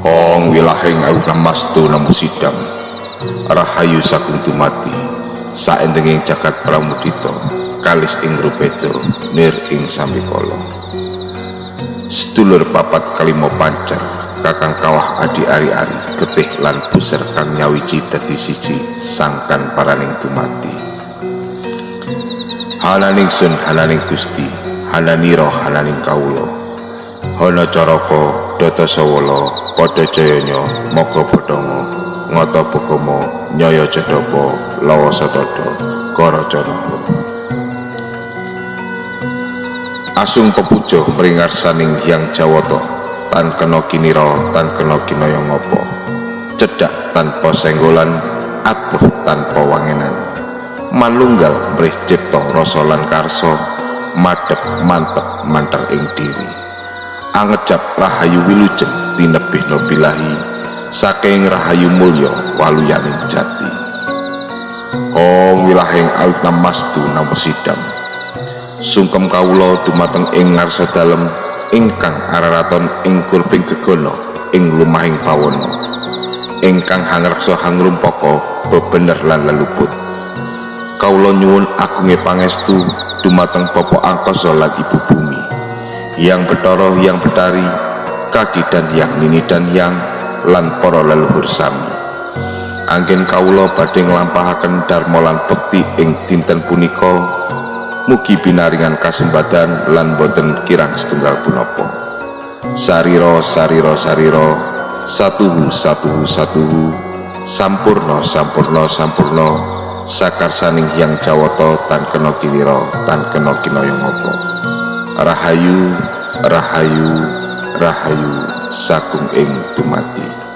Ong wilahing awinamastu namo sidam rahayu sagung dumati saendenging jagat pramudita kalis ing rupedo nir ing sambikala. Sedulur papat kalimo pancer kakang kawah adi ari-ari getih lan puser kang nyawiji dadi siji sangkan paraning dumati. Hananing sun hananing Gusti hananira hananing kawula hana caraka Data Sawala padha jayanya maka padhanga ngata bukama nyaya cedhapa lawa satada karacanaha. Asung pepuja mringarsaning Hyang Jawata tan kena kinira tan kena kinaya ngapa cedhak tanpa senggolan atuh tanpa wangenan manunggal mrih cipta rasa lan karsa madhep mantep manter ing diri angecap rahayu wilujeng tinebihna bilahi saking rahayu mulya waluyaning jati. Ong wilahing awinamastu namo sidam sungkem kawula dumateng ing ngarsa dalem ingkang araraton ing kurping gegana ing lumahing pawana ingkang hangreksa hangrumpaka bebener lan leluput. Kawula nyuwun agunge pangestu dumateng Bapa Angkasa lan Ibu Bumi Hyang Bathara Hyang Bathari Kaki dan Hyang Nini dan Hyang lan para leluhur sami anggen kawula badhe nglampahaken dharma lan bekti ing dinten punika mugi binaringan kasembadan lan boten kirang setunggal punapa. Sarira sarira sarira satuhu satuhu satuhu sampurna sampurna sampurna sakarsaning Hyang Jawata tan kena kilira tan kena kinaya ngapa. Rahayu rahayu rahayu sagung ing dumati.